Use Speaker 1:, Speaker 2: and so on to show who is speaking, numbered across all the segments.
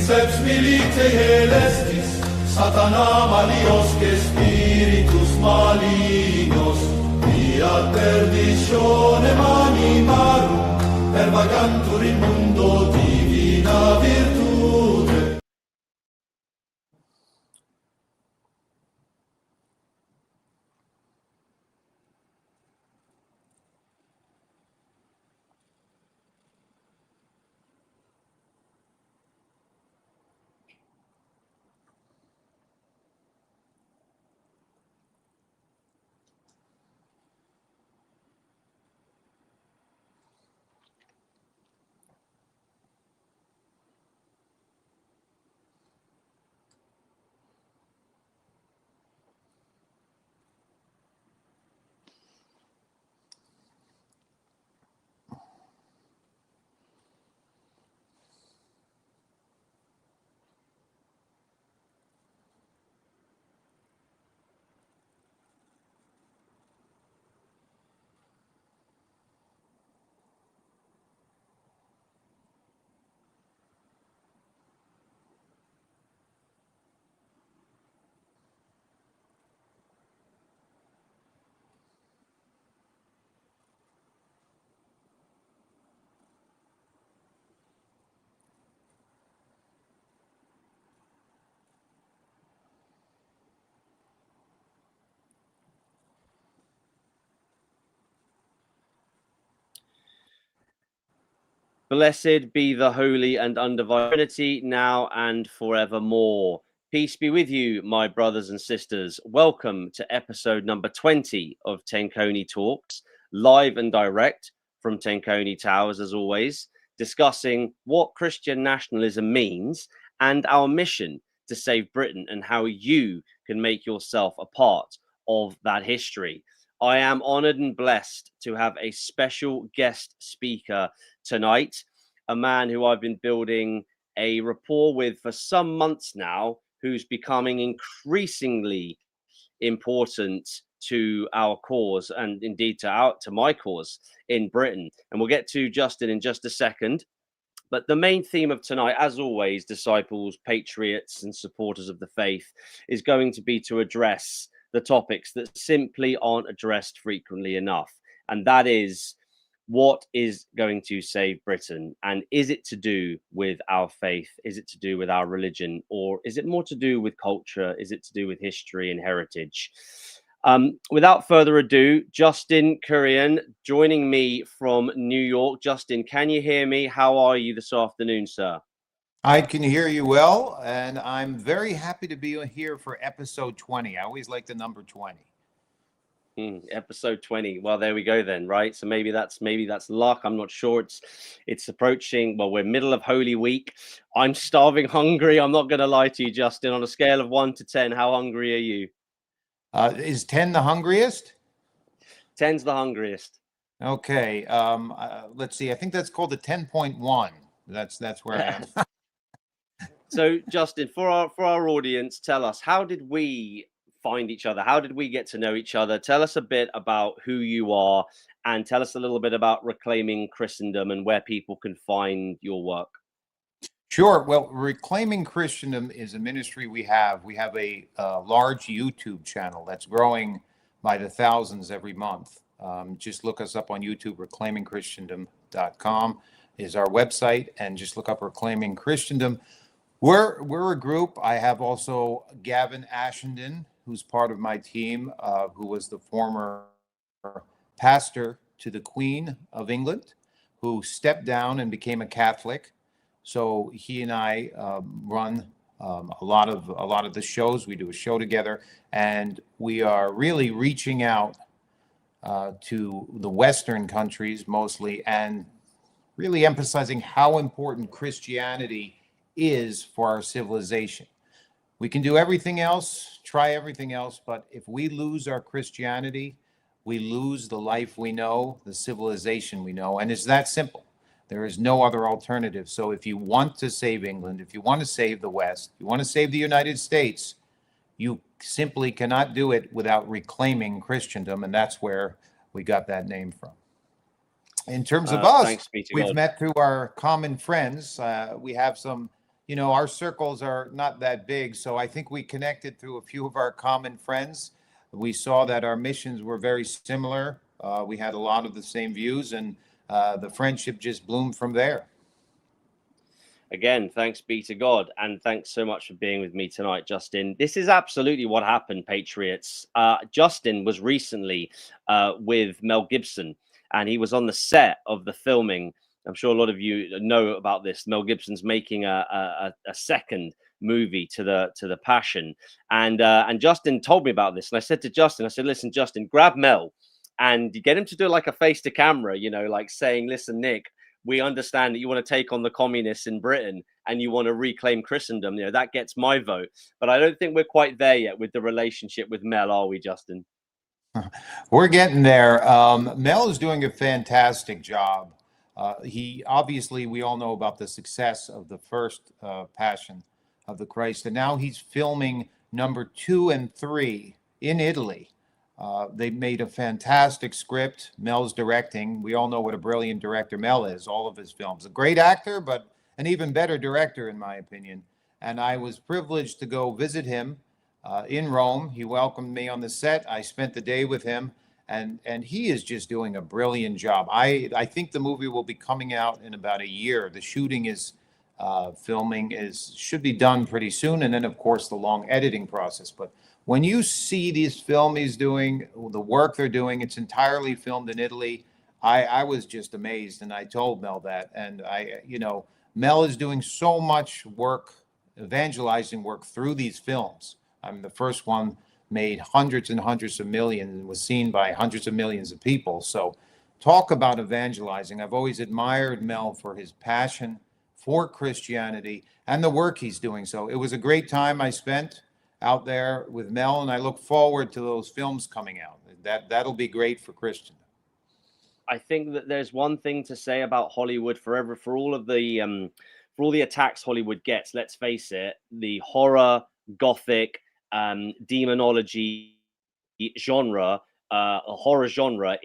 Speaker 1: princeps militiae celestis, Satana malios que spiritus malignos, via perditionem animarum, pervagantur in mundo divina virtute.
Speaker 2: Blessed be the holy and undivine Trinity, now and forevermore. Peace be with you, my brothers and sisters. Welcome to episode number 20 of Tenconi Talks, live and direct from Tenconi Towers, as always, discussing what Christian nationalism means and our mission to save Britain and how you can make yourself a part of that history. I am honored and blessed to have a special guest speaker tonight, a man who I've been building a rapport with for some months now, who's becoming increasingly important to our cause and indeed to my cause in Britain. And we'll get to Justin in just a second. But the main theme of tonight, as always, disciples, patriots, and supporters of the faith, is going to be to address the topics that simply aren't addressed frequently enough. And that is, what is going to save Britain? And is it to do with our faith? Is it to do with our religion? Or is it more to do with culture? Is it to do with history and heritage? Without further ado, Justin Kurian joining me from New York. Justin, can you hear me? How are you this afternoon, sir?
Speaker 3: I can hear you well, and I'm very happy to be here for episode 20. I always like the number 20.
Speaker 2: Episode 20. Well, there we go then, right? So maybe that's luck. I'm not sure. It's approaching. Well, we're middle of Holy Week. I'm starving hungry. I'm not going to lie to you, Justin. On a scale of 1 to 10, how hungry are you?
Speaker 3: Is 10 the hungriest?
Speaker 2: 10's the hungriest.
Speaker 3: Okay. Let's see. I think that's called the 10.1. That's where I am.
Speaker 2: So, Justin, for our audience, tell us, how did we find each other? How did we get to know each other? Tell us a bit about who you are, and tell us a little bit about Reclaiming Christendom and where people can find your work.
Speaker 3: Sure. Well, Reclaiming Christendom is a ministry we have. We have a large YouTube channel that's growing by the thousands every month. Just look us up on YouTube. ReclaimingChristendom.com is our website, and just look up Reclaiming Christendom. We're a group. I have also Gavin Ashenden, who's part of my team, who was the former pastor to the Queen of England, who stepped down and became a Catholic. So he and I run a lot of the shows. We do a show together, and we are really reaching out to the Western countries mostly, and really emphasizing how important Christianity is for our civilization. We can do everything else, try everything else, but if we lose our Christianity, we lose the life we know, the civilization we know, and it's that simple. There is no other alternative. So if you want to save England, if you want to save the West, if you want to save the United States, you simply cannot do it without reclaiming Christendom, and that's where we got that name from. In terms of us, we've met through our common friends. We have some, our circles are not that big, so I think we connected through a few of our common friends. We saw that our missions were very similar. We had a lot of the same views, and the friendship just bloomed from there.
Speaker 2: Again, thanks be to God, and thanks so much for being with me tonight, Justin. This is absolutely what happened, Patriots. Justin was recently with Mel Gibson, and he was on the set of the filming. I'm sure a lot of you know about this. Mel Gibson's making a second movie to the Passion, and Justin told me about this. And I said to Justin, I said, "Listen, Justin, grab Mel and get him to do like a face to camera, like saying, listen, Nick, we understand that you want to take on the communists in Britain and you want to reclaim Christendom. That gets my vote. But I don't think we're quite there yet with the relationship with Mel, are we, Justin?"
Speaker 3: We're getting there. Mel is doing a fantastic job. He obviously, we all know about the success of the first Passion of the Christ, and now he's filming number 2 and 3 in Italy. They made a fantastic script. Mel's directing. We all know what a brilliant director Mel is, all of his films. A great actor, but an even better director, in my opinion. And I was privileged to go visit him in Rome. He welcomed me on the set. I spent the day with him, and he is just doing a brilliant job. I think the movie will be coming out in about a year. The shooting is should be done pretty soon, and then of course the long editing process. But when you see this film he's doing, the work they're doing, it's entirely filmed in Italy. I was just amazed, and I told Mel that. And Mel is doing so much work, evangelizing work through these films. I mean, the first one made hundreds and hundreds of millions and was seen by hundreds of millions of people. So talk about evangelizing. I've always admired Mel for his passion for Christianity and the work he's doing. So it was a great time I spent out there with Mel, and I look forward to those films coming out. That'll be great for Christendom.
Speaker 2: I think that there's one thing to say about Hollywood forever, for all the attacks Hollywood gets. Let's face it, the horror, gothic, demonology genre, a horror genre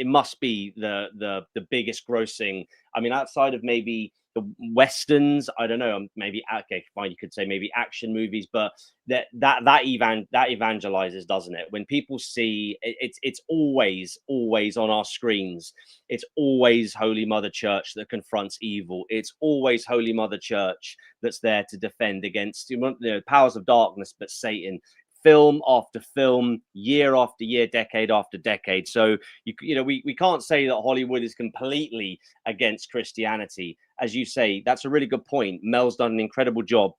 Speaker 2: must be the biggest grossing. I mean, outside of maybe the westerns, I don't know, maybe okay, fine, you could say maybe action movies, but that evangelizes, doesn't it? When people see it's always on our screens. It's always Holy Mother Church that confronts evil. It's always Holy Mother Church that's there to defend against powers of darkness, but Satan. Film after film, year after year, decade after decade. So we can't say that Hollywood is completely against Christianity. As you say, that's a really good point. Mel's done an incredible job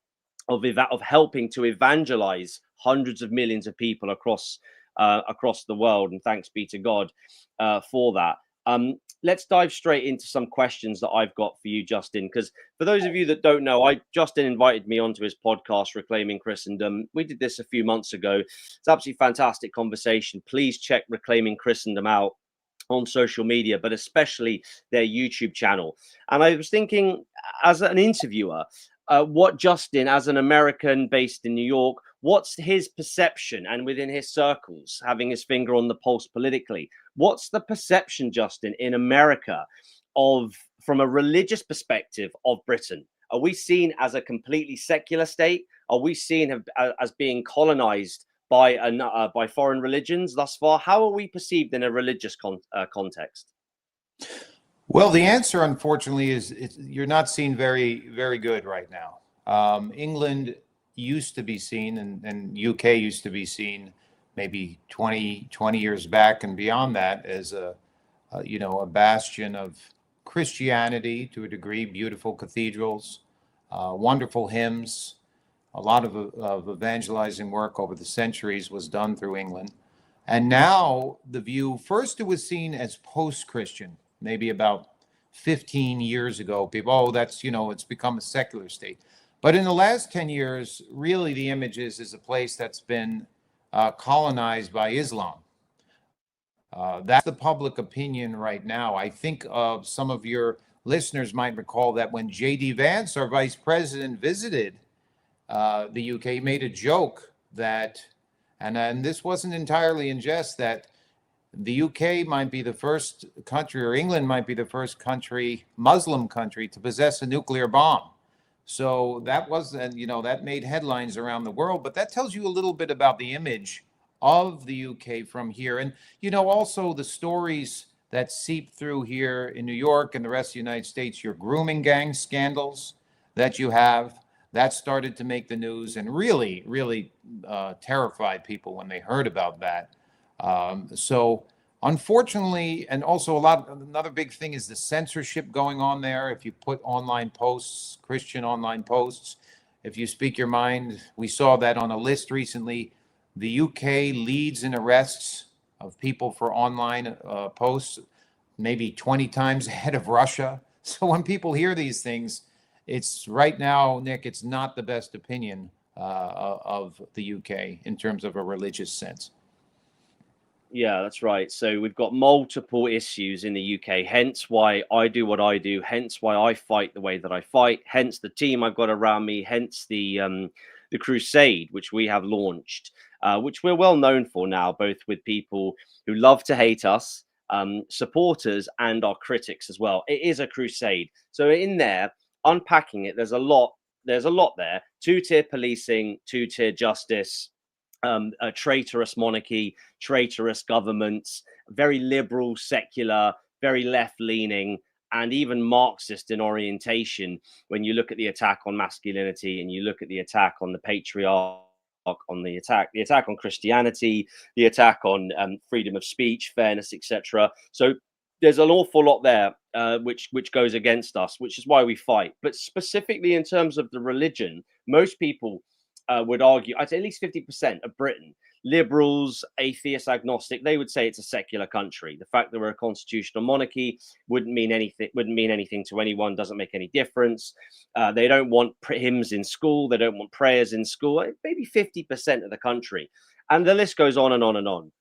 Speaker 2: of helping to evangelize hundreds of millions of people across the world, and thanks be to God for that. Let's dive straight into some questions that I've got for you, Justin, because for those of you that don't know, Justin invited me onto his podcast, Reclaiming Christendom. We did this a few months ago. It's absolutely fantastic conversation. Please check Reclaiming Christendom out on social media, but especially their YouTube channel. And I was thinking, as an interviewer, what Justin, as an American based in New York, what's his perception, and within his circles, having his finger on the pulse politically, what's the perception, Justin, in America from a religious perspective of Britain? Are we seen as a completely secular state? Are we seen as being colonized by foreign religions thus far? How are we perceived in a religious context?
Speaker 3: Well, the answer, unfortunately, is you're not seen very, very good right now. England used to be seen, and UK used to be seen maybe 20 years back and beyond that as a bastion of Christianity to a degree, beautiful cathedrals, wonderful hymns. A lot of evangelizing work over the centuries was done through England. And now the view, first it was seen as post-Christian, maybe about 15 years ago. People, it's become a secular state. But in the last 10 years, really the image is a place that's been colonized by Islam. That's the public opinion right now. I think some of your listeners might recall that when J.D. Vance, our vice president, visited the UK, he made a joke that, and this wasn't entirely in jest, that the UK might be the first country, or England might be the first country, Muslim country, to possess a nuclear bomb. So that was, and that made headlines around the world. But that tells you a little bit about the image of the UK from here. And, also the stories that seep through here in New York and the rest of the United States, your grooming gang scandals that you have, that started to make the news and really, really terrified people when they heard about that. So unfortunately, and also another big thing is the censorship going on there. If you put online posts, Christian online posts, if you speak your mind, we saw that on a list recently. The UK leads in arrests of people for online posts, maybe 20 times ahead of Russia. So when people hear these things, it's right now, Nick, it's not the best opinion of the UK in terms of a religious sense.
Speaker 2: Yeah, that's right. So we've got multiple issues in the UK, hence why I do what I do, hence why I fight the way that I fight, hence the team I've got around me, hence the crusade which we have launched, which we're well known for now, both with people who love to hate us, supporters, and our critics as well. It is a crusade. So in there, unpacking it, there's a lot there. Two-tier policing, two-tier justice, a traitorous monarchy, traitorous governments, very liberal, secular, very left-leaning, and even Marxist in orientation. When you look at the attack on masculinity and you look at the attack on the patriarch, on the attack on Christianity, the attack on freedom of speech, fairness, etc. So there's an awful lot there which goes against us, which is why we fight. But specifically in terms of the religion, most people would argue, I'd say at least 50% of Britain, liberals, atheists, agnostic, they would say it's a secular country. The fact that we're a constitutional monarchy wouldn't mean anything to anyone, doesn't make any difference. They don't want hymns in school, they don't want prayers in school, maybe 50% of the country. And the list goes on and on and on.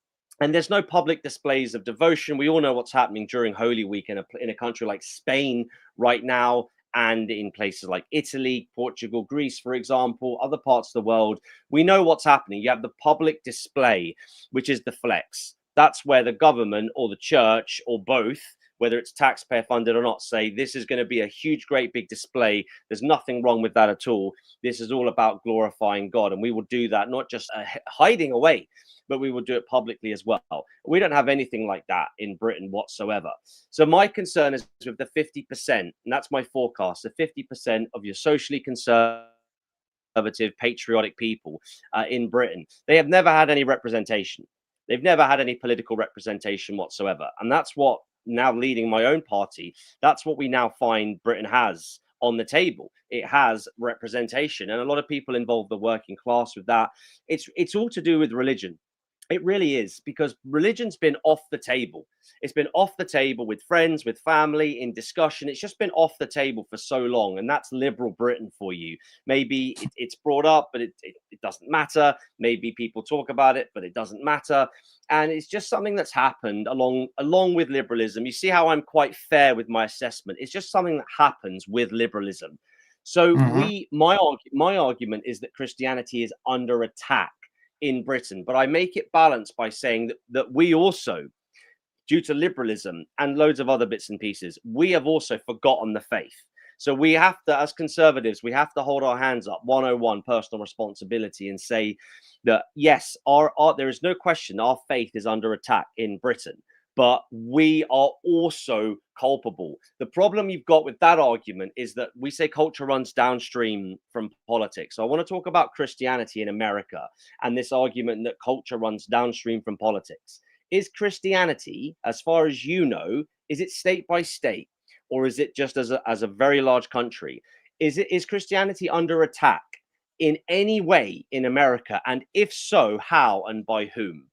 Speaker 2: And there's no public displays of devotion. We all know what's happening during Holy Week in a country like Spain right now, and in places like Italy, Portugal, Greece, for example, other parts of the world. We know what's happening. You have the public display, which is the flex. That's where the government or the church or both, whether it's taxpayer funded or not, say this is going to be a huge, great big display. There's nothing wrong with that at all. This is all about glorifying God. And we will do that, not just hiding away, but we will do it publicly as well. We don't have anything like that in Britain whatsoever. So my concern is with the 50%, and that's my forecast, the 50% of your socially conservative, patriotic people in Britain. They have never had any representation. They've never had any political representation whatsoever. And that's what, now leading my own party, that's what we now find Britain has on the table. It has representation, and a lot of people involve the working class with that. It's all to do with religion. It really is, because religion's been off the table. It's been off the table with friends, with family, in discussion. It's just been off the table for so long. And that's liberal Britain for you. Maybe it's brought up, but it doesn't matter. Maybe people talk about it, but it doesn't matter. And it's just something that's happened along with liberalism. You see how I'm quite fair with my assessment. It's just something that happens with liberalism. So my argument is that Christianity is under attack in Britain, but I make it balanced by saying that we also, due to liberalism and loads of other bits and pieces, we have also forgotten the faith. So we have to, as conservatives, we have to hold our hands up, 101 personal responsibility, and say that yes, there is no question our faith is under attack in Britain, but we are also culpable. The problem you've got with that argument is that we say culture runs downstream from politics. So I want to talk about Christianity in America and this argument that culture runs downstream from politics. Is Christianity, as far as you know, is it state by state, or is it just as a very large country? Is Christianity under attack in any way in America? And if so, how and by whom?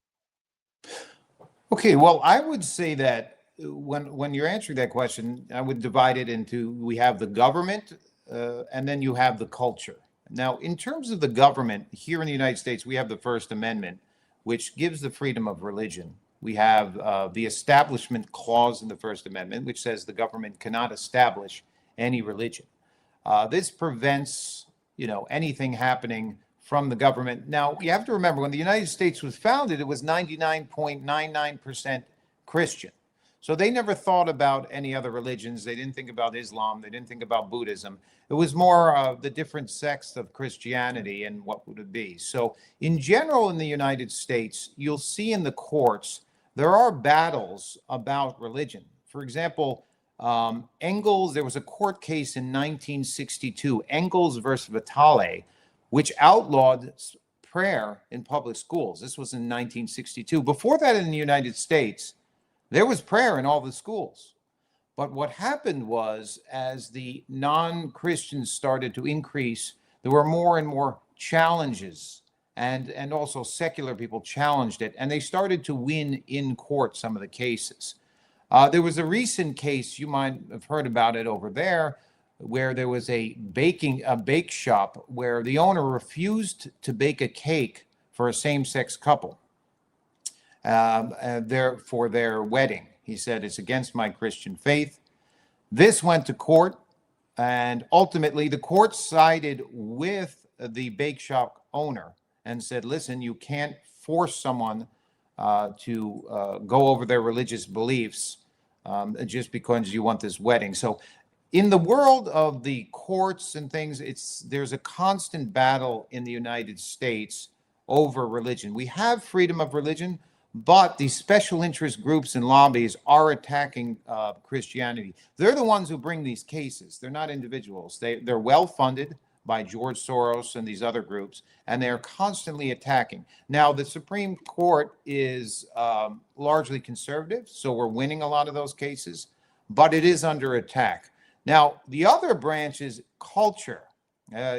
Speaker 3: Okay, well, I would say that when you're answering that question, I would divide it into, we have the government and then you have the culture. Now, in terms of the government, here in the United States, we have the First Amendment, which gives the freedom of religion. We have the Establishment Clause in the First Amendment, which says the government cannot establish any religion. This prevents, anything happening from the government. Now, you have to remember, when the United States was founded, it was 99.99% Christian. So they never thought about any other religions. They didn't think about Islam. They didn't think about Buddhism. It was more the different sects of Christianity and what would it be. So in general, in the United States, you'll see in the courts, there are battles about religion. For example, Engels, there was a court case in 1962, Engels versus Vitale, which outlawed prayer in public schools. This was in 1962. Before that, in the United States, there was prayer in all the schools. But what happened was, as the non-Christians started to increase, there were more and more challenges, and also secular people challenged it, and they started to win in court some of the cases. There was a recent case, you might have heard about it over there, where there was a bake shop where the owner refused to bake a cake for a same-sex couple for their wedding. He said, it's against my Christian faith. This went to court, and ultimately the court sided with the bake shop owner and said, listen, you can't force someone to go over their religious beliefs just because you want this wedding. So in the world of the courts and things, there's a constant battle in the United States over religion. We have freedom of religion, but these special interest groups and lobbies are attacking Christianity. They're the ones who bring these cases. They're not individuals. They're well funded by George Soros and these other groups, and they're constantly attacking. Now, the Supreme Court is largely conservative, so we're winning a lot of those cases, but it is under attack. Now, the other branch is culture.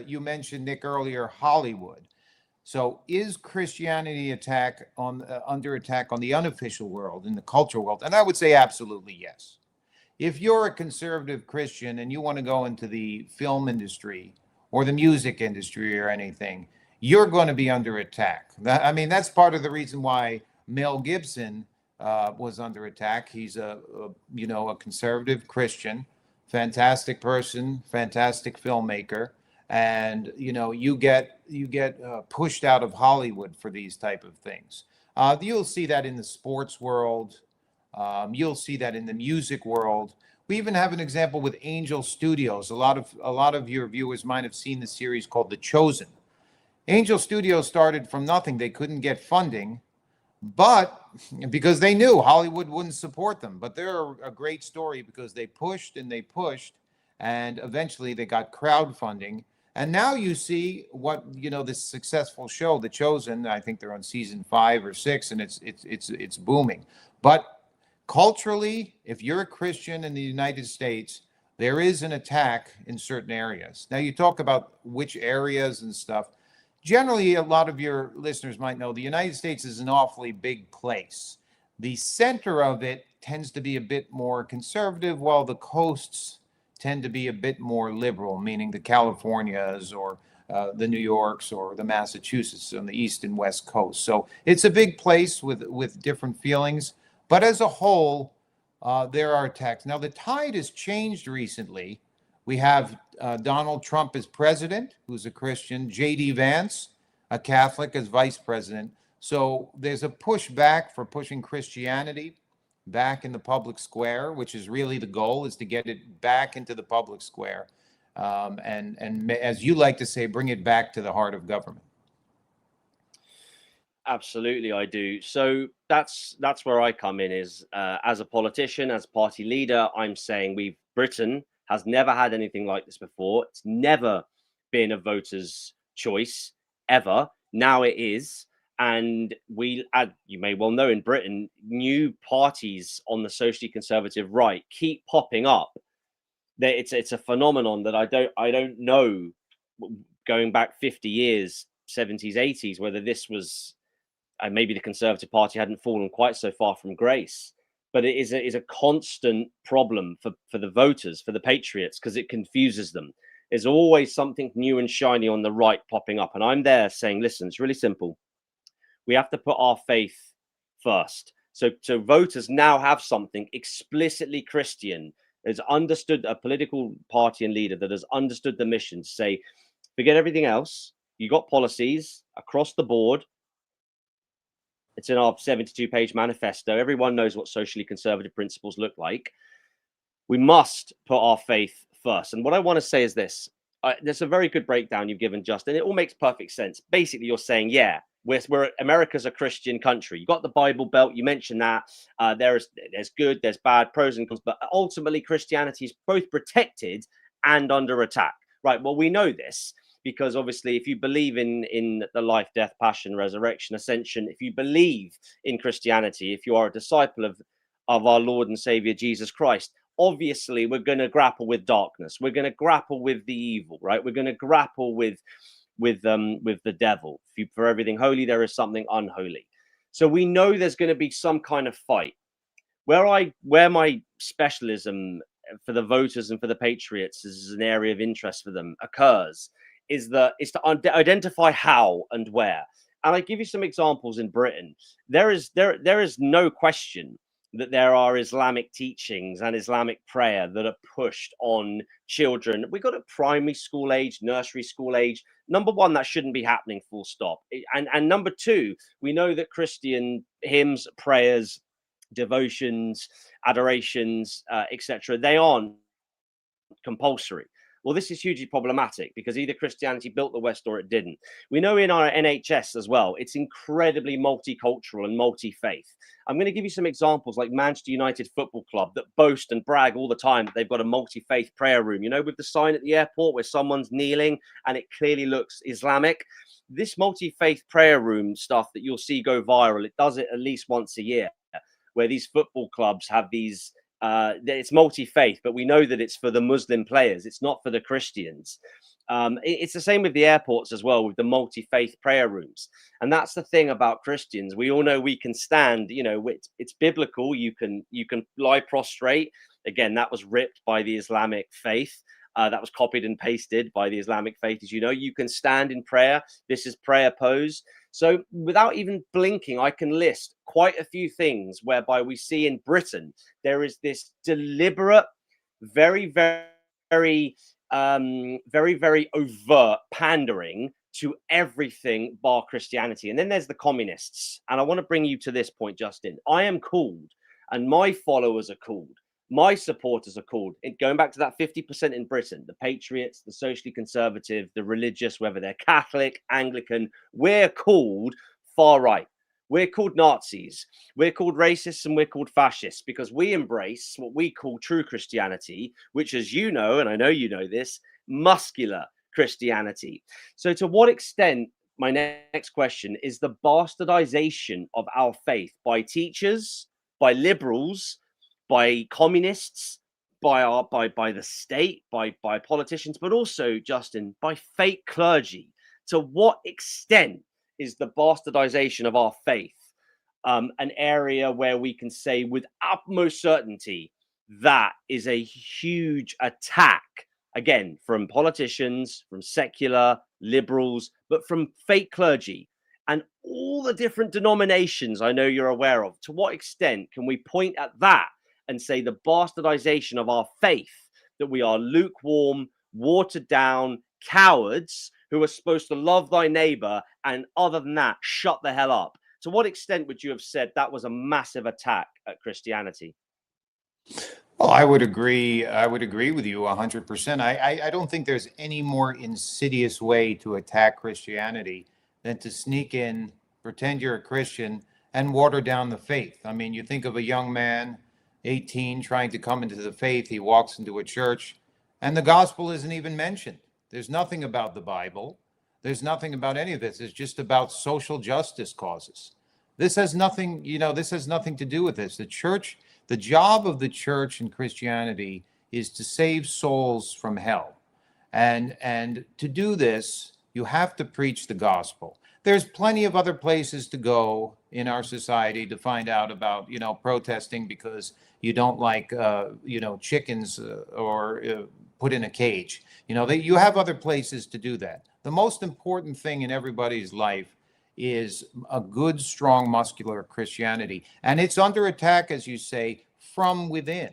Speaker 3: You mentioned, Nick, earlier, Hollywood. So is Christianity under attack on the unofficial world, in the cultural world? And I would say absolutely yes. If you're a conservative Christian and you want to go into the film industry or the music industry or anything, you're going to be under attack. That's part of the reason why Mel Gibson was under attack. He's a conservative Christian, fantastic person, fantastic filmmaker. And you get pushed out of Hollywood for these type of things. You'll see that in the sports world. You'll see that in the music world. We even have an example with Angel Studios. A lot of your viewers might have seen the series called The Chosen. Angel Studios started from nothing. They couldn't get funding, but because they knew Hollywood wouldn't support them. But they're a great story because they pushed and they pushed, and eventually they got crowdfunding. And now you see what, this successful show, The Chosen. I think they're on season 5 or 6, and it's booming. But culturally, if you're a Christian in the United States, there is an attack in certain areas. Now, you talk about which areas and stuff. Generally, a lot of your listeners might know the United States is an awfully big place. The center of it tends to be a bit more conservative, while the coasts tend to be a bit more liberal, meaning the Californias or the New Yorks or the Massachusetts on the east and west coast. So it's a big place with different feelings. But as a whole, there are attacks. Now, the tide has changed recently. We have Donald Trump as president, who's a Christian, J.D. Vance, a Catholic, as vice president. So there's a push back for pushing Christianity back in the public square, which is really the goal, is to get it back into the public square. And as you like to say, bring it back to the heart of government.
Speaker 2: Absolutely, I do. So that's where I come in, is as a politician, as party leader, I'm saying Britain has never had anything like this before. It's never been a voter's choice, ever. Now it is. And you may well know, in Britain, new parties on the socially conservative right keep popping up. It's a phenomenon that I don't know, going back 50 years, 70s, 80s, whether this was, maybe the Conservative Party hadn't fallen quite so far from grace. But it is a constant problem for the voters, for the patriots, because it confuses them. There's always something new and shiny on the right popping up. And I'm there saying, listen, it's really simple. We have to put our faith first. So voters now have something explicitly Christian, has understood, a political party and leader that has understood the mission to say, forget everything else. You got policies across the board. It's in our 72-page manifesto. Everyone knows what socially conservative principles look like. We must put our faith first. And what I want to say is this. There's a very good breakdown you've given, Justin. It all makes perfect sense. Basically, you're saying, yeah, we're America's a Christian country. You got the Bible Belt. You mentioned that. There's good, there's bad, pros and cons. But ultimately, Christianity is both protected and under attack. Right. Well, we know this because obviously, if you believe in the life, death, passion, resurrection, ascension, if you believe in Christianity, if you are a disciple of our Lord and Savior Jesus Christ, obviously we're going to grapple with darkness. We're going to grapple with the evil, right? We're going to grapple with the devil. For everything holy, there is something unholy. So we know there's going to be some kind of fight. Where my specialism for the voters and for the patriots is an area of interest for them occurs is to identify how and where. And I give you some examples in Britain. There is no question that there are Islamic teachings and Islamic prayer that are pushed on children. We got at primary school age, nursery school age. Number one, that shouldn't be happening, full stop. And number two, we know that Christian hymns, prayers, devotions, adorations, etc., they aren't compulsory. Well, this is hugely problematic because either Christianity built the West or it didn't. We know in our NHS as well, it's incredibly multicultural and multi-faith. I'm going to give you some examples like Manchester United Football Club that boast and brag all the time that they've got a multi-faith prayer room, you know, with the sign at the airport where someone's kneeling and it clearly looks Islamic. This multi-faith prayer room stuff that you'll see go viral, it does it at least once a year, where these football clubs have these it's multi-faith, but we know that it's for the Muslim players. It's not for the Christians. It's the same with the airports as well, with the multi-faith prayer rooms. And that's the thing about Christians. We all know we can stand, you know, it's biblical. You can lie prostrate. Again, that was ripped by the Islamic faith. That was copied and pasted by the Islamic faith. As you know, you can stand in prayer. This is prayer pose. So without even blinking, I can list quite a few things whereby we see in Britain, there is this deliberate, very, very overt pandering to everything bar Christianity. And then there's the communists. And I want to bring you to this point, Justin. I am called and my followers are called. My supporters are called, going back to that 50% in Britain, the patriots, the socially conservative, the religious, whether they're Catholic, Anglican, we're called far right. We're called Nazis. We're called racists and we're called fascists because we embrace what we call true Christianity, which, as you know, and I know you know this, muscular Christianity. So to what extent, my next question, is the bastardization of our faith by teachers, by liberals, by communists, by the state, by politicians, but also, Justin, by fake clergy? To what extent is the bastardization of our faith an area where we can say with utmost certainty that is a huge attack, again, from politicians, from secular liberals, but from fake clergy and all the different denominations I know you're aware of? To what extent can we point at that and say the bastardization of our faith, that we are lukewarm, watered down cowards who are supposed to love thy neighbor, and other than that, shut the hell up? To what extent would you have said that was a massive attack at Christianity?
Speaker 3: Well, I would agree. I would agree with you 100%. I don't think there's any more insidious way to attack Christianity than to sneak in, pretend you're a Christian, and water down the faith. I mean, you think of a young man, 18, trying to come into the faith. He walks into a church, and the gospel isn't even mentioned. There's nothing about the Bible. There's nothing about any of this. It's just about social justice causes. This has nothing, this has nothing to do with this. The job of the church in Christianity is to save souls from hell. And to do this, you have to preach the gospel. There's plenty of other places to go in our society to find out about, protesting because you don't like, chickens or put in a cage. You have other places to do that. The most important thing in everybody's life is a good, strong, muscular Christianity. And it's under attack, as you say, from within.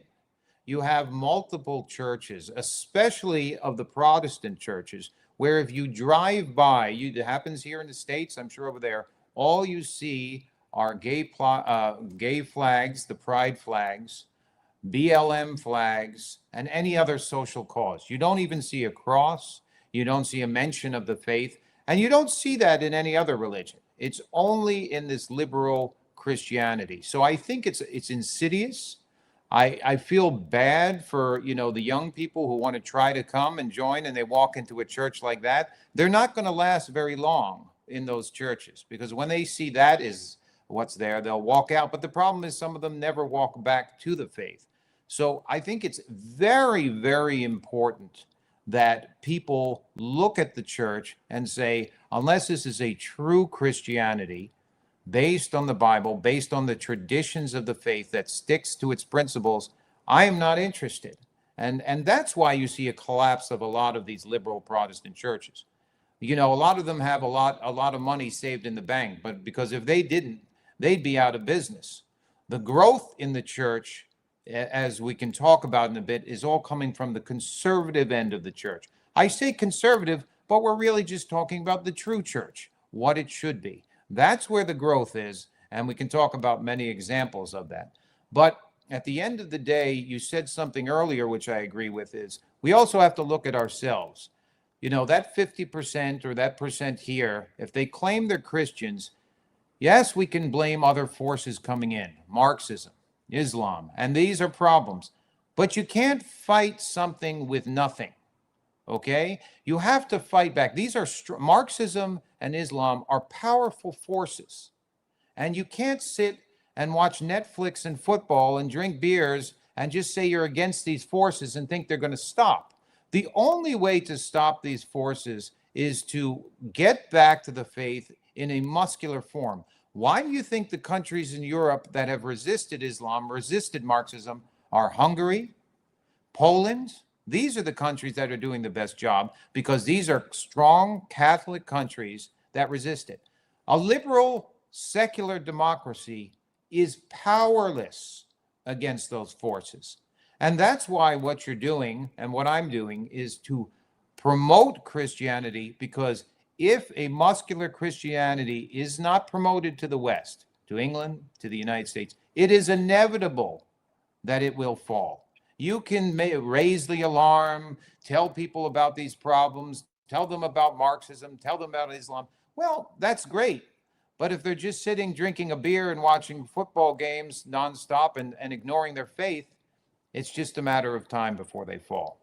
Speaker 3: You have multiple churches, especially of the Protestant churches, where if you drive by, it happens here in the States, I'm sure over there, all you see are gay flags, the pride flags, BLM flags, and any other social cause. You don't even see a cross. You don't see a mention of the faith. And you don't see that in any other religion. It's only in this liberal Christianity. So I think it's insidious. I feel bad for, the young people who want to try to come and join, and they walk into a church like that. They're not going to last very long in those churches, because when they see that is what's there, they'll walk out. But the problem is some of them never walk back to the faith. So I think it's very, very important that people look at the church and say, unless this is a true Christianity based on the Bible, based on the traditions of the faith that sticks to its principles, I am not interested. And that's why you see a collapse of a lot of these liberal Protestant churches. A lot of them have a lot of money saved in the bank, but because if they didn't, they'd be out of business. The growth in the church, as we can talk about in a bit, is all coming from the conservative end of the church. I say conservative, but we're really just talking about the true church, what it should be. That's where the growth is, and we can talk about many examples of that. But at the end of the day, you said something earlier, which I agree with, is we also have to look at ourselves. That 50% or that percent here, if they claim they're Christians, yes, we can blame other forces coming in, Marxism, Islam, and these are problems. But you can't fight something with nothing, okay? You have to fight back. These are Marxism and Islam are powerful forces. And you can't sit and watch Netflix and football and drink beers and just say you're against these forces and think they're going to stop. The only way to stop these forces is to get back to the faith in a muscular form. Why do you think the countries in Europe that have resisted Islam, resisted Marxism, are Hungary, Poland? These are the countries that are doing the best job because these are strong Catholic countries that resist it. A liberal, secular democracy is powerless against those forces. And that's why what you're doing and what I'm doing is to promote Christianity, because if a muscular Christianity is not promoted to the West, to England, to the United States, it is inevitable that it will fall. You can raise the alarm, tell people about these problems, tell them about Marxism, tell them about Islam. Well, that's great. But if they're just sitting, drinking a beer and watching football games nonstop and ignoring their faith, it's just a matter of time before they fall.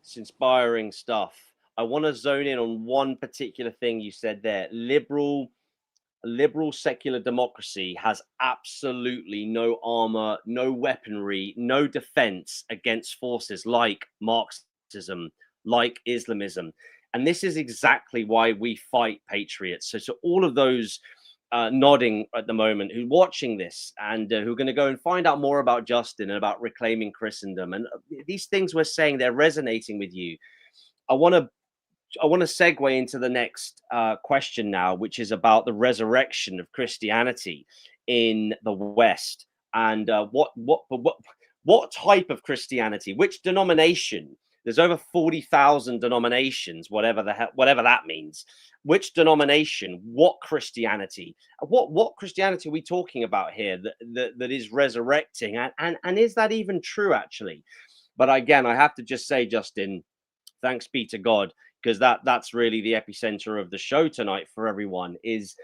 Speaker 2: It's inspiring stuff. I want to zone in on one particular thing you said there. Liberal secular democracy has absolutely no armor, no weaponry, no defense against forces like Marxism, like Islamism. And this is exactly why we fight patriots. So all of those nodding at the moment who are watching this and who are going to go and find out more about Justin and about reclaiming Christendom, and these things we're saying, they're resonating with you. I want to segue into the next question now, which is about the resurrection of Christianity in the West, and what type of Christianity, which denomination? There's over 40,000 denominations, whatever that means. Which denomination? What Christianity? What Christianity are we talking about here that is resurrecting? And is that even true, actually? But again, I have to just say, Justin, thanks be to God, because that's really the epicenter of the show tonight for everyone, is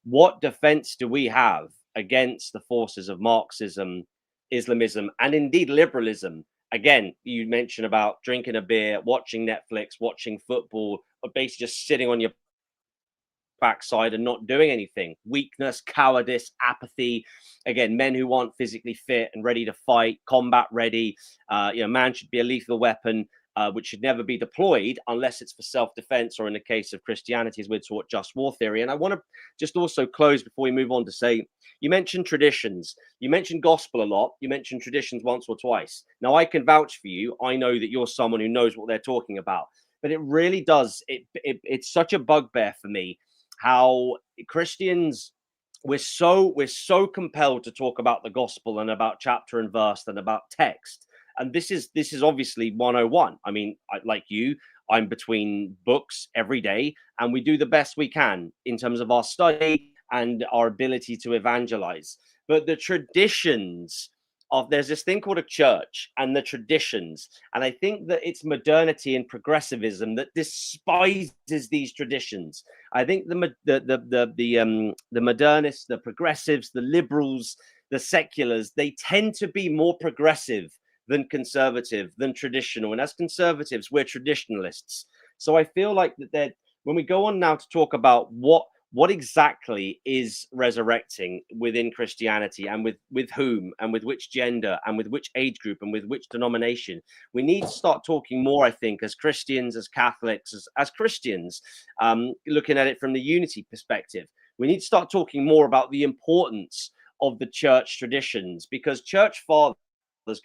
Speaker 2: what defense do we have against the forces of Marxism, Islamism, and indeed liberalism? Again, you mentioned about drinking a beer, watching Netflix, watching football, or basically just sitting on your backside and not doing anything. Weakness, cowardice, apathy. Again, men who aren't physically fit and ready to fight, combat ready. Man should be a lethal weapon, which should never be deployed unless it's for self-defense, or in the case of Christianity, as we're taught, just war theory. And I want to just also close before we move on to say, you mentioned traditions. You mentioned gospel a lot. You mentioned traditions once or twice. Now, I can vouch for you. I know that you're someone who knows what they're talking about. But it really does. It's such a bugbear for me how Christians, we're so compelled to talk about the gospel and about chapter and verse and about text. And this is obviously 101. I mean, like you, I'm between books every day, and we do the best we can in terms of our study and our ability to evangelize. But the traditions of, there's this thing called a church and the traditions, and I think that it's modernity and progressivism that despises these traditions. I think the modernists, the progressives, the liberals, the seculars, they tend to be more progressive than conservative, than traditional. And as conservatives, we're traditionalists. So I feel like that when we go on now to talk about what exactly is resurrecting within Christianity, and with whom, and with which gender, and with which age group, and with which denomination, we need to start talking more, I think, as Christians, as Catholics, as Christians, looking at it from the unity perspective. We need to start talking more about the importance of the church traditions, because church fathers,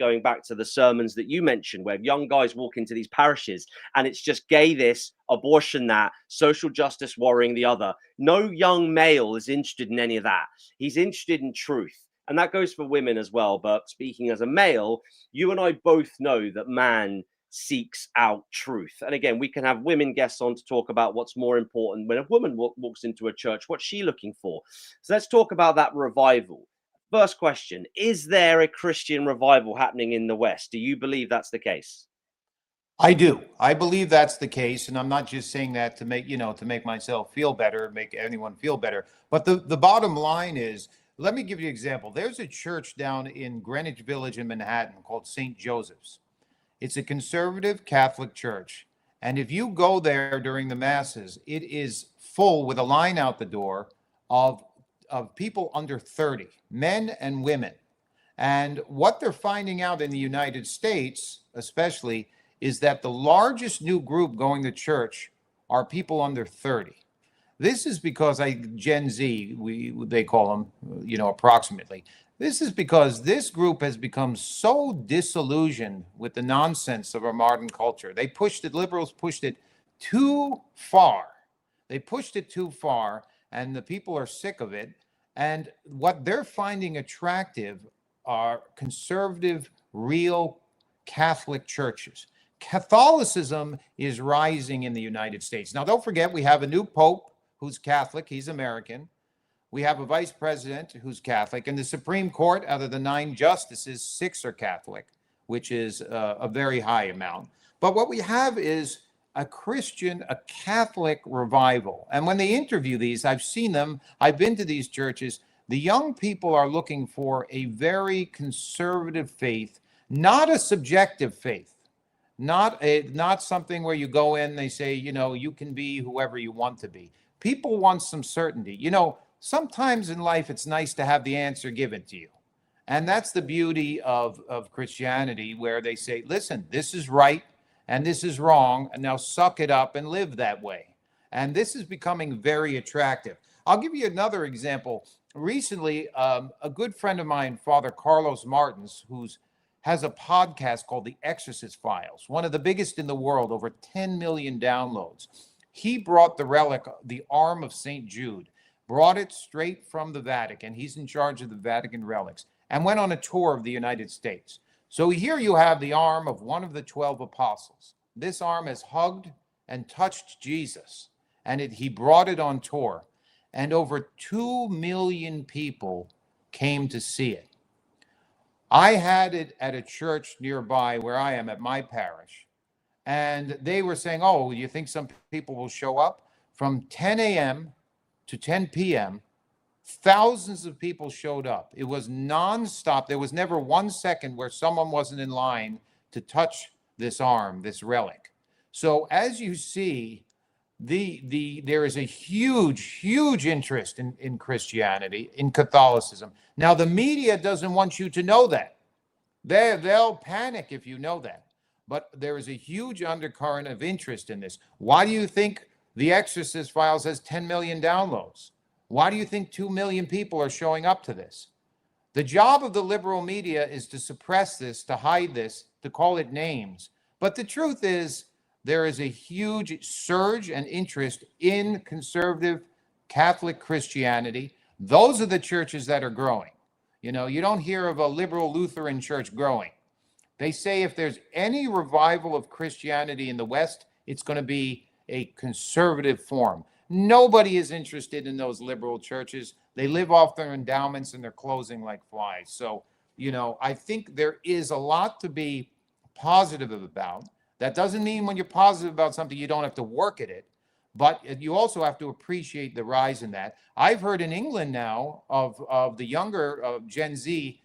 Speaker 2: going back to the sermons that you mentioned, where young guys walk into these parishes and it's just gay this, abortion that, social justice warring the other. No young male is interested in any of that. He's interested in truth. And that goes for women as well. But speaking as a male, you and I both know that man seeks out truth. And again, we can have women guests on to talk about what's more important when a woman walks into a church, what's she looking for. So let's talk about that revival. First question, is there a Christian revival happening in the West? Do you believe that's the case?
Speaker 3: I do. I believe that's the case. And I'm not just saying that to make myself feel better, make anyone feel better. But the bottom line is, let me give you an example. There's a church down in Greenwich Village in Manhattan called St. Joseph's. It's a conservative Catholic church. And if you go there during the masses, it is full with a line out the door of people under 30, men and women. And what they're finding out in the United States, especially, is that the largest new group going to church are people under 30. This is because Gen Z, they call them, approximately. This is because this group has become so disillusioned with the nonsense of our modern culture. Liberals pushed it too far. They pushed it too far, and the people are sick of it. And what they're finding attractive are conservative, real Catholic churches. Catholicism is rising in the United States. Now, don't forget, we have a new pope who's Catholic. He's American. We have a vice president who's Catholic. And the Supreme Court, out of the 9 justices, 6 are Catholic, which is a very high amount. But what we have is a Catholic revival. And when they interview these, I've seen them, I've been to these churches, the young people are looking for a very conservative faith, not a subjective faith, not something where you go in, they say, you can be whoever you want to be. People want some certainty. Sometimes in life, it's nice to have the answer given to you. And that's the beauty of Christianity, where they say, listen, this is right, and this is wrong, and now suck it up and live that way. And this is becoming very attractive. I'll give you another example. Recently, a good friend of mine, Father Carlos Martins, has a podcast called The Exorcist Files, one of the biggest in the world, over 10 million downloads. He brought the relic, the arm of St. Jude, brought it straight from the Vatican. He's in charge of the Vatican relics, and went on a tour of the United States. So here you have the arm of one of the 12 apostles. This arm has hugged and touched Jesus, and he brought it on tour. And over 2 million people came to see it. I had it at a church nearby where I am at my parish. And they were saying, oh, you think some people will show up? From 10 a.m. to 10 p.m., thousands of people showed up. It was nonstop. There was never 1 second where someone wasn't in line to touch this arm, this relic. So as you see, there is a huge interest in Christianity, in Catholicism. Now, the media doesn't want you to know that. They'll panic if you know that. But there is a huge undercurrent of interest in this. Why do you think The Exorcist Files has 10 million downloads? Why do you think 2 million people are showing up to this? The job of the liberal media is to suppress this, to hide this, to call it names. But the truth is, there is a huge surge and interest in conservative Catholic Christianity. Those are the churches that are growing. You don't hear of a liberal Lutheran church growing. They say if there's any revival of Christianity in the West, it's going to be a conservative form. Nobody is interested in those liberal churches. They live off their endowments and they're closing like flies. So, I think there is a lot to be positive about. That doesn't mean when you're positive about something, you don't have to work at it. But you also have to appreciate the rise in that. I've heard in England now of the younger Gen Z,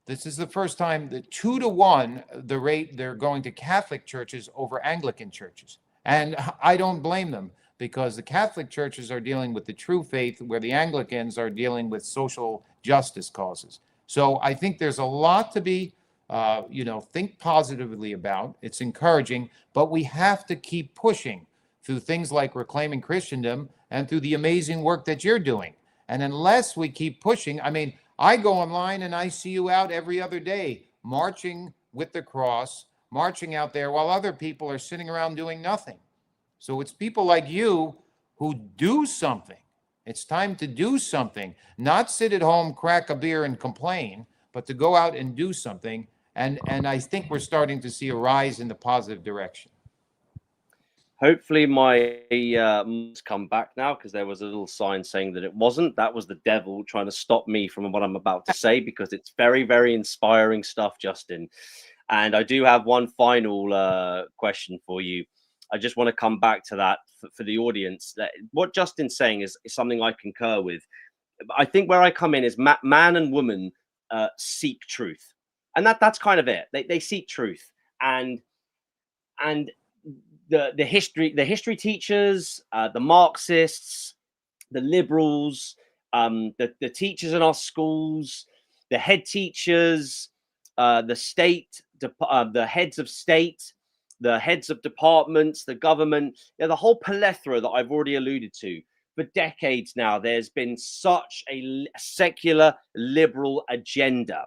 Speaker 3: this is the first time that 2-to-1, the rate they're going to Catholic churches over Anglican churches. And I don't blame them, because the Catholic churches are dealing with the true faith, where the Anglicans are dealing with social justice causes. So I think there's a lot to be, think positively about. It's encouraging, but we have to keep pushing through things like Reclaiming Christendom and through the amazing work that you're doing. And unless we keep pushing, I go online and I see you out every other day marching with the cross, marching out there while other people are sitting around doing nothing. So it's people like you who do something. It's time to do something, not sit at home, crack a beer and complain, but to go out and do something. And I think we're starting to see a rise in the positive direction.
Speaker 2: Hopefully my mic's come back now, because there was a little sign saying that it wasn't. That was the devil trying to stop me from what I'm about to say, because it's very, very inspiring stuff, Justin. And I do have one final question for you. I just want to come back to that for the audience. That what Justin's saying is something I concur with. I think where I come in is man and woman seek truth, and that's kind of it. They seek truth, and the history teachers, the Marxists, the liberals, the teachers in our schools, the head teachers, the state, the heads of state, the heads of departments, the government, the whole plethora that I've already alluded to. For decades now, there's been such a secular liberal agenda,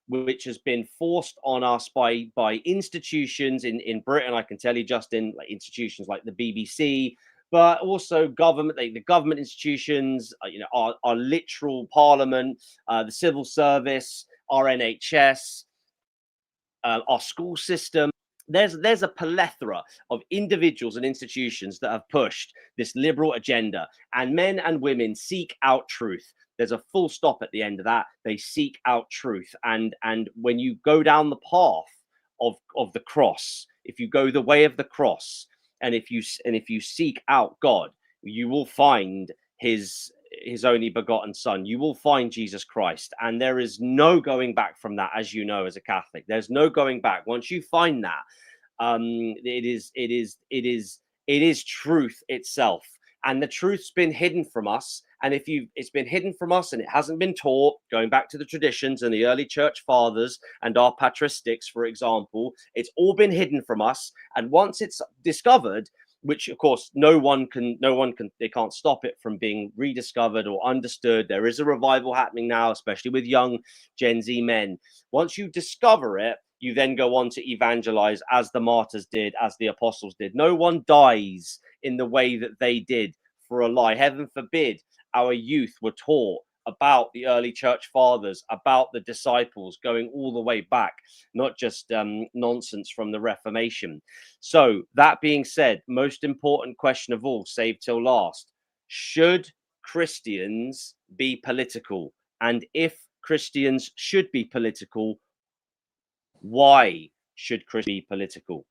Speaker 2: which has been forced on us by institutions in Britain. I can tell you, Justin, like institutions like the BBC, but also government, the government institutions, our literal parliament, the civil service, our NHS, our school system. There's a plethora of individuals and institutions that have pushed this liberal agenda, and men and women seek out truth. There's a full stop at the end of that. They seek out truth. And when you go down the path of the cross, if you go the way of the cross, and if you seek out God, you will find his only begotten son. You will find Jesus Christ. And there is no going back from that, as you know, as a Catholic. There's no going back. Once you find that, it is truth itself. And the truth's been hidden from us. And it's been hidden from us and it hasn't been taught, going back to the traditions and the early church fathers and our patristics, for example, it's all been hidden from us. And once it's discovered, which of course they can't stop it from being rediscovered or understood. There is a revival happening now, especially with young Gen Z men. Once you discover it, you then go on to evangelize as the martyrs did, as the apostles did. No one dies in the way that they did for a lie. Heaven forbid our youth were taught about the early church fathers, about the disciples, going all the way back, not just nonsense from the Reformation. So that being said, most important question of all, saved till last: should Christians be political? And if Christians should be political, why should Christians be political?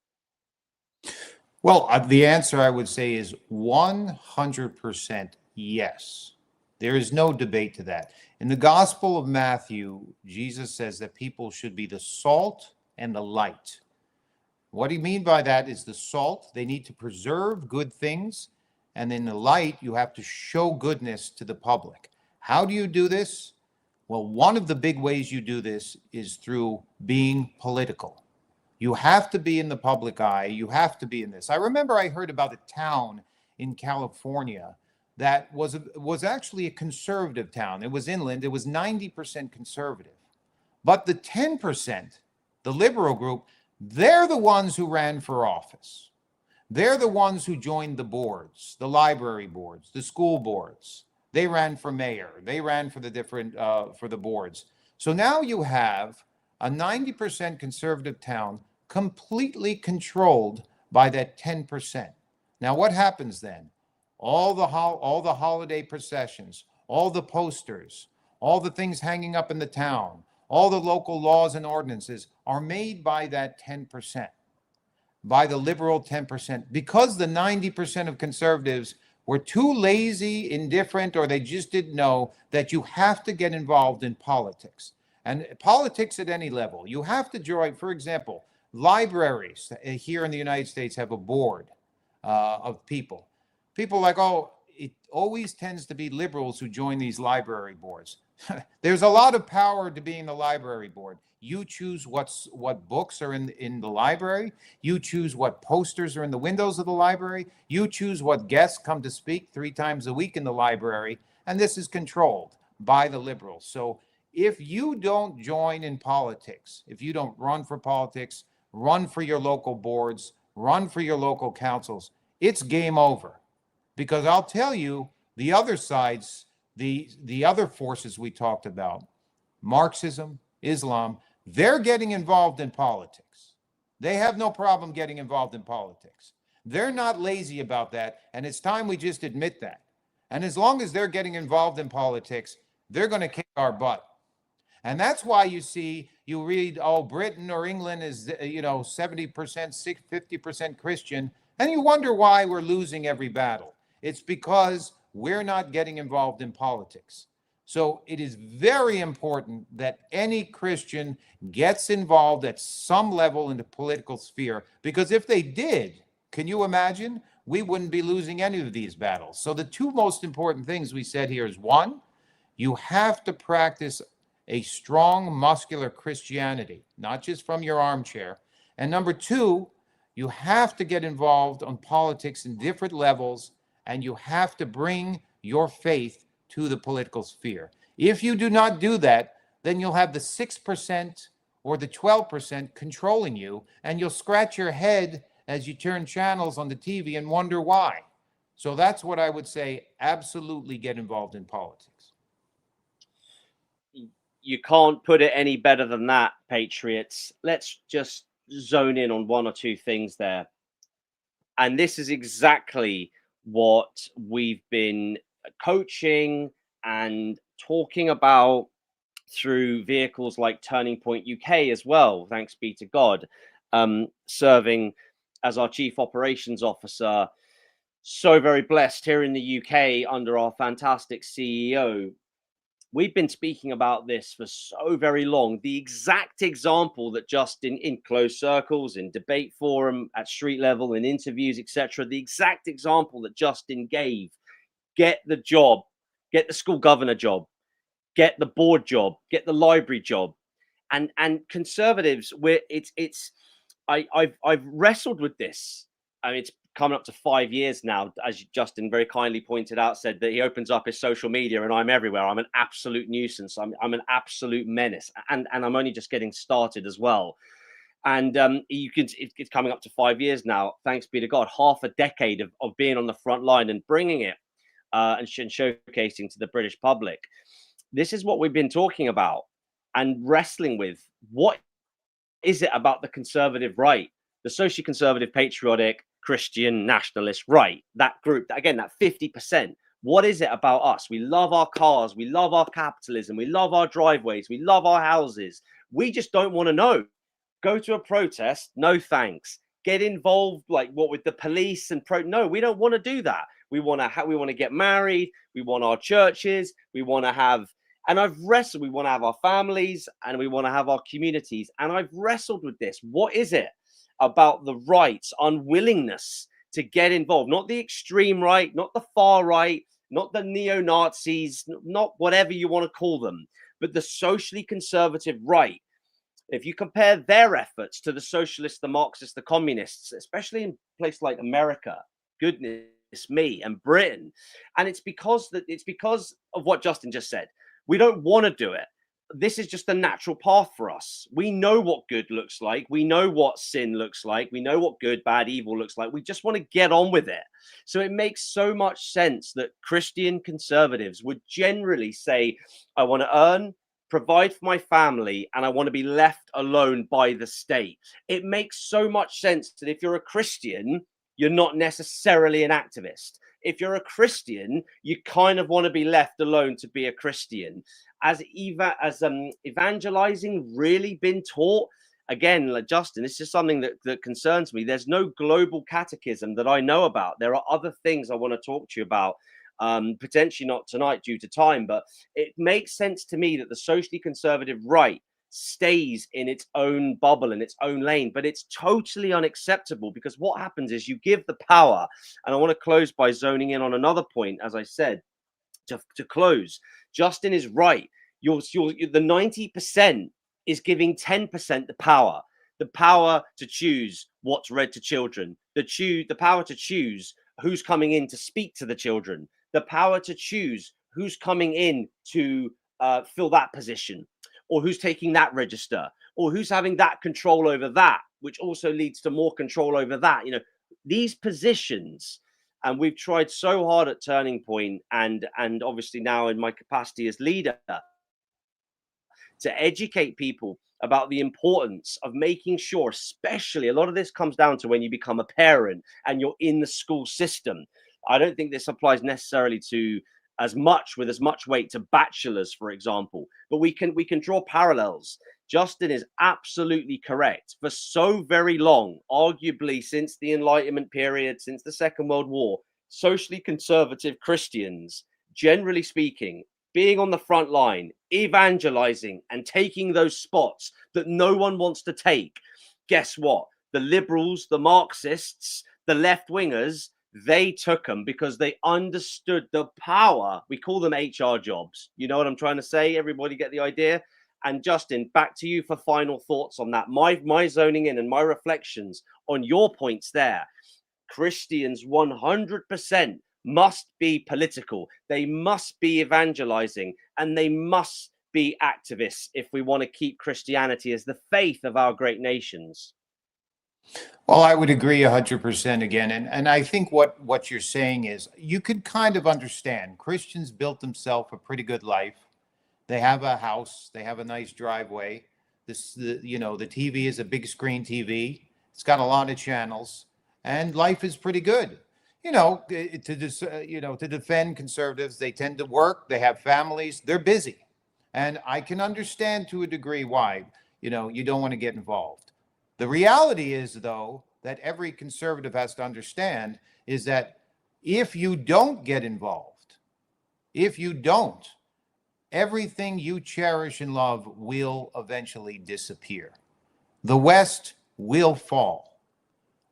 Speaker 3: Well, the answer I would say is 100% yes. There is no debate to that. In the Gospel of Matthew, Jesus says that people should be the salt and the light. What do you mean by that is the salt, they need to preserve good things. And in the light, you have to show goodness to the public. How do you do this? Well, one of the big ways you do this is through being political. You have to be in the public eye. You have to be in this. I remember I heard about a town in California that was actually a conservative town. It was inland. It was 90% conservative. But the 10%, the liberal group, they're the ones who ran for office. They're the ones who joined the boards, the library boards, the school boards. They ran for mayor. They ran for the different, for the boards. So now you have a 90% conservative town completely controlled by that 10%. Now, what happens then? all the holiday processions, all the posters, all the things hanging up in the town, all the local laws and ordinances are made by that 10%, by the liberal 10%, because the 90% of conservatives were too lazy, indifferent, or they just didn't know that you have to get involved in politics. And politics at any level. You have to join, for example, libraries here in the United States have a board of people. People like, oh, it always tends to be liberals who join these library boards. There's a lot of power to being the library board. You choose what books are in the library. You choose what posters are in the windows of the library. You choose what guests come to speak 3 times a week in the library. And this is controlled by the liberals. So if you don't join in politics, if you don't run for politics, run for your local boards, run for your local councils, it's game over. Because I'll tell you, the other sides, the other forces we talked about, Marxism, Islam, they're getting involved in politics. They have no problem getting involved in politics. They're not lazy about that, and it's time we just admit that. And as long as they're getting involved in politics, they're going to kick our butt. And that's why you read, oh, Britain or England is, 70%, 50% Christian, and you wonder why we're losing every battle. It's because we're not getting involved in politics. So it is very important that any Christian gets involved at some level in the political sphere, because if they did, can you imagine? We wouldn't be losing any of these battles. So the 2 most important things we said here is, 1, you have to practice a strong, muscular Christianity, not just from your armchair. And number 2, you have to get involved on politics in different levels, and you have to bring your faith to the political sphere. If you do not do that, then you'll have the 6% or the 12% controlling you, and you'll scratch your head as you turn channels on the TV and wonder why. So that's what I would say, absolutely get involved in politics.
Speaker 2: You can't put it any better than that, Patriots. Let's just zone in on 1 or 2 things there. And this is exactly what we've been coaching and talking about through vehicles like Turning Point UK as well, thanks be to God, serving as our Chief Operations Officer. So very blessed here in the UK under our fantastic CEO. We've been speaking about this for so very long. The exact example that Justin, in closed circles, in debate forum, at street level, in interviews, etc., the exact example that Justin gave: get the job, get the school governor job, get the board job, get the library job. And conservatives, I've wrestled with this. I mean, it's coming up to 5 years now, as Justin very kindly pointed out, said that he opens up his social media and I'm everywhere. I'm an absolute nuisance. I'm an absolute menace. And I'm only just getting started as well. And it's coming up to 5 years now, thanks be to God, half a decade of being on the front line and bringing it and showcasing to the British public. This is what we've been talking about and wrestling with. What is it about the conservative right, the socially conservative, patriotic, Christian, nationalist right, that group, again, that 50%? What is it about us? We love our cars. We love our capitalism. We love our driveways. We love our houses. We just don't want to know. Go to a protest. No, thanks. Get involved, like what, with the police and no, we don't want to do that. We want to get married. We want our churches. We want to have, and I've wrestled, we want to have our families and we want to have our communities. And I've wrestled with this. What is it about the right's unwillingness to get involved? Not the extreme right, not the far right, not the neo-Nazis, not whatever you want to call them, but the socially conservative right. If you compare their efforts to the socialists, the Marxists, the communists, especially in a place like America, goodness me, and Britain, and it's because of what Justin just said. We don't want to do it. This is just a natural path for us. We know what good looks like. We know what sin looks like. We know what good, bad, evil looks like. We just want to get on with it. So it makes so much sense that Christian conservatives would generally say, I want to earn, provide for my family, and I want to be left alone by the state. It makes so much sense that if you're a Christian, you're not necessarily an activist. if you're a Christian, you kind of want to be left alone to be a Christian. Has evangelizing really been taught? Again, like Justin, this is something that concerns me. There's no global catechism that I know about. There are other things I want to talk to you about, potentially not tonight due to time, but it makes sense to me that the socially conservative right stays in its own bubble, in its own lane, but it's totally unacceptable, because what happens is you give the power, and I want to close by zoning in on another point, as I said, to close. Justin is right. The 90% is giving 10% the power to choose what's read to children, the power to choose who's coming in to speak to the children, the power to choose who's coming in to fill that position, or who's taking that register, or who's having that control over that, which also leads to more control over that. You know, these positions, and we've tried so hard at Turning Point, and obviously now in my capacity as leader, to educate people about the importance of making sure, especially a lot of this comes down to when you become a parent and you're in the school system. I don't think this applies necessarily to as much weight to bachelors, for example, but we can draw parallels. Justin is absolutely correct. For so very long, arguably since the Enlightenment period, since the Second World War, socially conservative Christians, generally speaking, being on the front line, evangelizing and taking those spots that no one wants to take. Guess what? The liberals, the Marxists, the left-wingers, they took them because they understood the power. We call them HR jobs. You know what I'm trying to say? Everybody get the idea? And Justin, back to you for final thoughts on that. My zoning in and my reflections on your points there. Christians 100% must be political. They must be evangelizing, and they must be activists if we want to keep Christianity as the faith of our great nations.
Speaker 3: Well, I would agree 100% again. And I think what you're saying is you could kind of understand. Christians built themselves a pretty good life. They have a house. They have a nice driveway. The TV is a big screen TV. It's got a lot of channels, and life is pretty good. To defend conservatives, they tend to work. They have families. They're busy. And I can understand to a degree why, you don't want to get involved. The reality is, though, that every conservative has to understand is that if you don't get involved, everything you cherish and love will eventually disappear. The West will fall.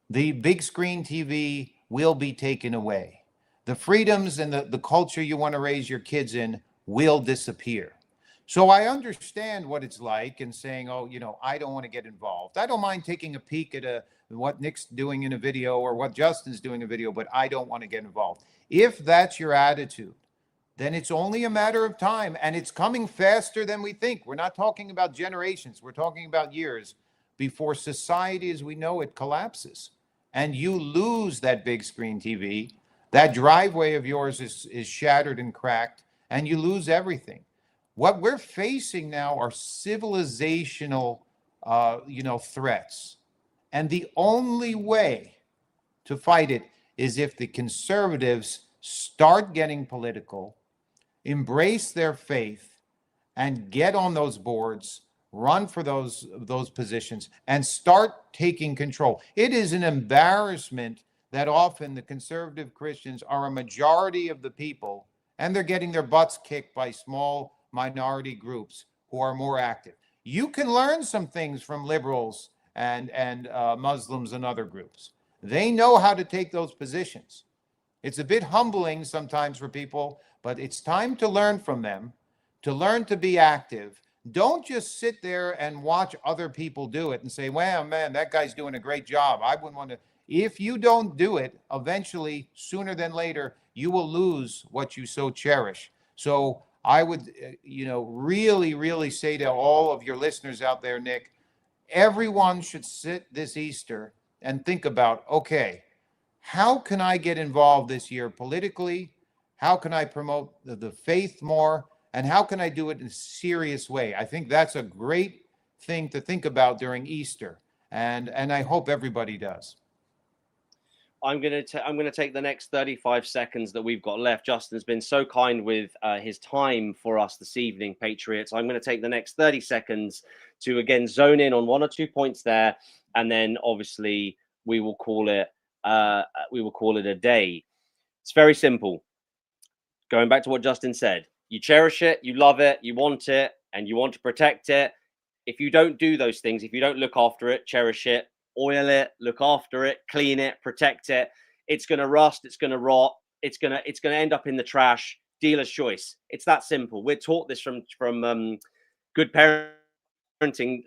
Speaker 3: The big screen TV will be taken away. The freedoms and the culture you want to raise your kids in will disappear. So I understand what it's like and saying, I don't want to get involved. I don't mind taking a peek at what Nick's doing in a video or what Justin's doing in a video, but I don't want to get involved. If that's your attitude, then it's only a matter of time, and it's coming faster than we think. We're not talking about generations. We're talking about years before society as we know it collapses. And you lose that big screen TV. That driveway of yours is shattered and cracked, and you lose everything. What we're facing now are civilizational, threats. And the only way to fight it is if the conservatives start getting political, embrace their faith, and get on those boards, run for those positions, and start taking control. It is an embarrassment that often the conservative Christians are a majority of the people, and they're getting their butts kicked by small minority groups who are more active. You can learn some things from liberals and Muslims and other groups. They know how to take those positions. It's a bit humbling sometimes for people, but it's time to learn from them, to learn to be active. Don't just sit there and watch other people do it and say, well, man, that guy's doing a great job. I wouldn't want to. If you don't do it, eventually, sooner than later, you will lose what you so cherish. So I would, really, really say to all of your listeners out there, Nick, everyone should sit this Easter and think about, okay, how can I get involved this year politically? How can I promote the faith more? And how can I do it in a serious way? I think that's a great thing to think about during Easter. And I hope everybody does.
Speaker 2: I'm gonna take the next 35 seconds that we've got left. Justin's been so kind with his time for us this evening, Patriots. I'm gonna take the next 30 seconds to again zone in on 1 or 2 points there, and then obviously we will call it a day. It's very simple. Going back to what Justin said, you cherish it, you love it, you want it, and you want to protect it. If you don't do those things, if you don't look after it, cherish it, oil it, look after it, clean it, protect it, it's going to rust, it's going to rot, it's going to end up in the trash. Dealer's choice. It's that simple. We're taught this from good parenting,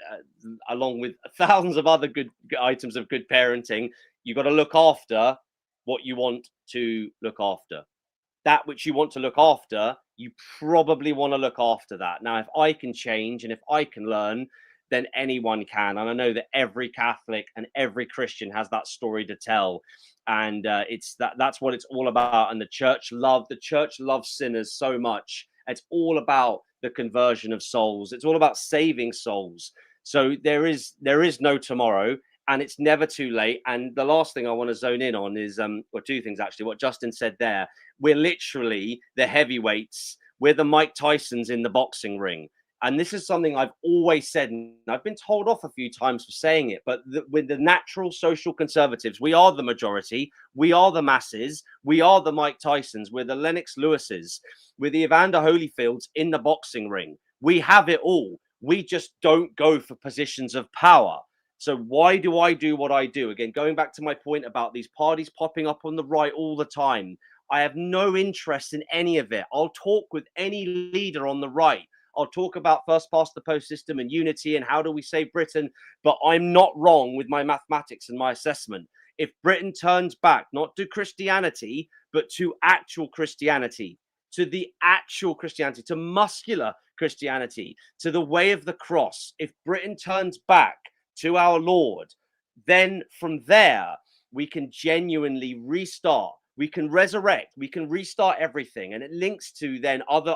Speaker 2: along with thousands of other good items of good parenting. You got to look after what you want to look after. That which you want to look after, you probably want to look after that. Now, if I can change and if I can learn, then anyone can. And I know that every Catholic and every Christian has that story to tell. And that's what it's all about. And the church loves sinners so much. It's all about the conversion of souls. It's all about saving souls. So there is no tomorrow. And it's never too late. And the last thing I want to zone in on is, or two things actually, what Justin said there. We're literally the heavyweights. We're the Mike Tysons in the boxing ring. And this is something I've always said, and I've been told off a few times for saying it, but with the natural social conservatives, we are the majority. We are the masses. We are the Mike Tysons. We're the Lennox Lewises. We're the Evander Holyfields in the boxing ring. We have it all. We just don't go for positions of power. So why do I do what I do? Again, going back to my point about these parties popping up on the right all the time, I have no interest in any of it. I'll talk with any leader on the right. I'll talk about first past the post system and unity and how do we save Britain, but I'm not wrong with my mathematics and my assessment. If Britain turns back, not to Christianity, but to actual Christianity, to the actual Christianity, to muscular Christianity, to the way of the cross, if Britain turns back to our Lord, then from there, we can genuinely restart. We can resurrect. We can restart everything. And it links to then other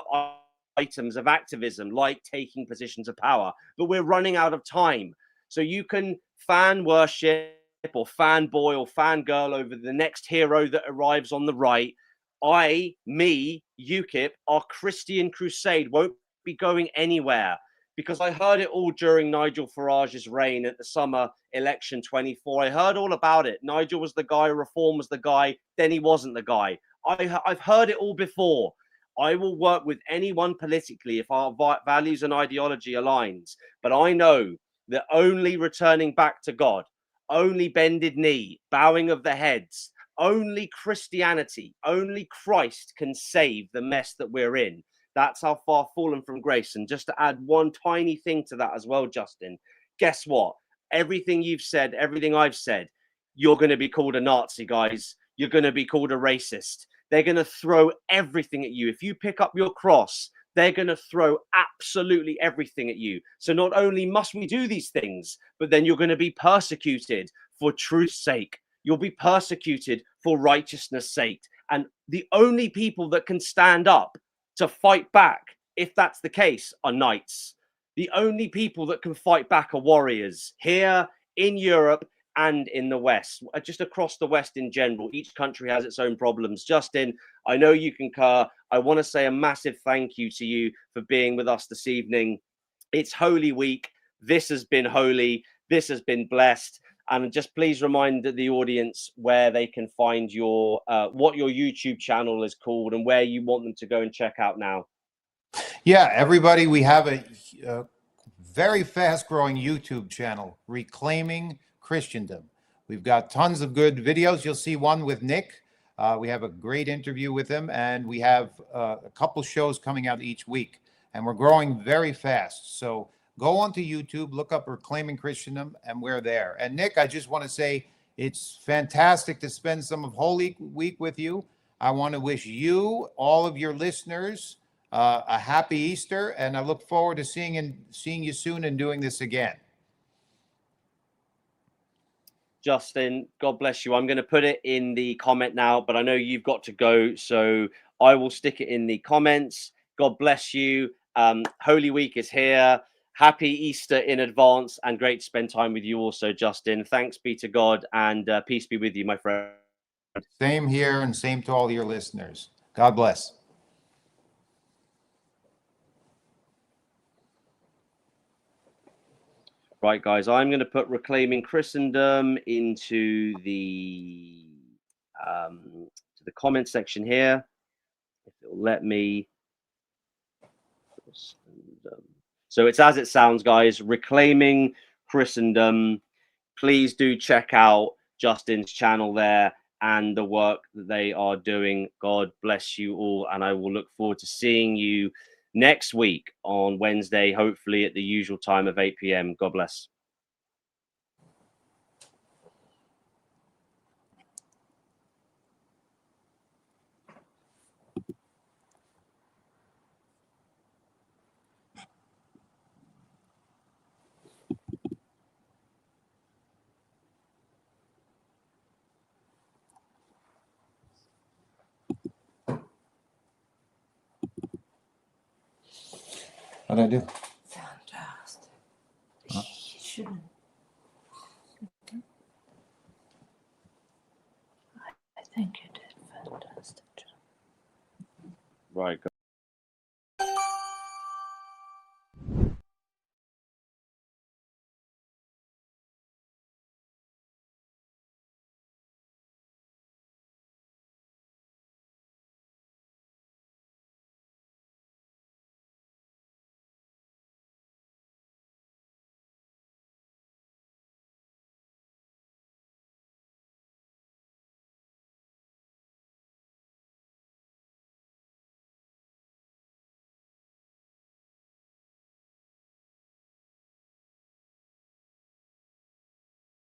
Speaker 2: items of activism, like taking positions of power. But we're running out of time. So you can fan worship or fanboy or fangirl over the next hero that arrives on the right. UKIP, our Christian crusade won't be going anywhere. Because I heard it all during Nigel Farage's reign at the summer election 24. I heard all about it. Nigel was the guy, Reform was the guy, then he wasn't the guy. I've heard it all before. I will work with anyone politically if our values and ideology aligns. But I know that only returning back to God, only bended knee, bowing of the heads, only Christianity, only Christ can save the mess that we're in. That's how far fallen from grace. And just to add one tiny thing to that as well, Justin, guess what? Everything you've said, everything I've said, you're going to be called a Nazi, guys. You're going to be called a racist. They're going to throw everything at you. If you pick up your cross, they're going to throw absolutely everything at you. So not only must we do these things, but then you're going to be persecuted for truth's sake. You'll be persecuted for righteousness' sake. And the only people that can stand up to fight back, if that's the case, are knights. The only people that can fight back are warriors here in Europe and in the West, just across the West in general. Each country has its own problems. Justin, I know you concur. I want to say a massive thank you to you for being with us this evening. It's Holy Week. This has been holy. This has been blessed. And just please remind the audience where they can find your what your YouTube channel is called and where you want them to go and check out now.
Speaker 3: Yeah, everybody, we have a very fast-growing YouTube channel, Reclaiming Christendom. We've got tons of good videos. You'll see one with Nick. We have a great interview with him, and we have a couple shows coming out each week. And we're growing very fast. So go onto YouTube, look up Reclaiming Christendom, and we're there. And Nick, I just want to say it's fantastic to spend some of Holy Week with you. I want to wish you, all of your listeners, a happy Easter, and I look forward to seeing you soon and doing this again.
Speaker 2: Justin, God bless you. I'm going to put it in the comment now, but I know you've got to go, so I will stick it in the comments. God bless you. Holy Week is here. Happy Easter in advance, and great to spend time with you also, Justin. Thanks be to God, and peace be with you, my friend.
Speaker 3: Same here, and same to all your listeners. God bless.
Speaker 2: Right, guys, I'm going to put Reclaiming Christendom into the comment section here, if it'll let me. So it's as it sounds, guys. Reclaiming Christendom. Please do check out Justin's channel there and the work that they are doing. God bless you all, and I will look forward to seeing you next week on Wednesday, hopefully at the usual time of 8 p.m. God bless.
Speaker 3: How'd I do?
Speaker 4: Fantastic. Huh? You shouldn't. I think you did fantastic.
Speaker 2: Right.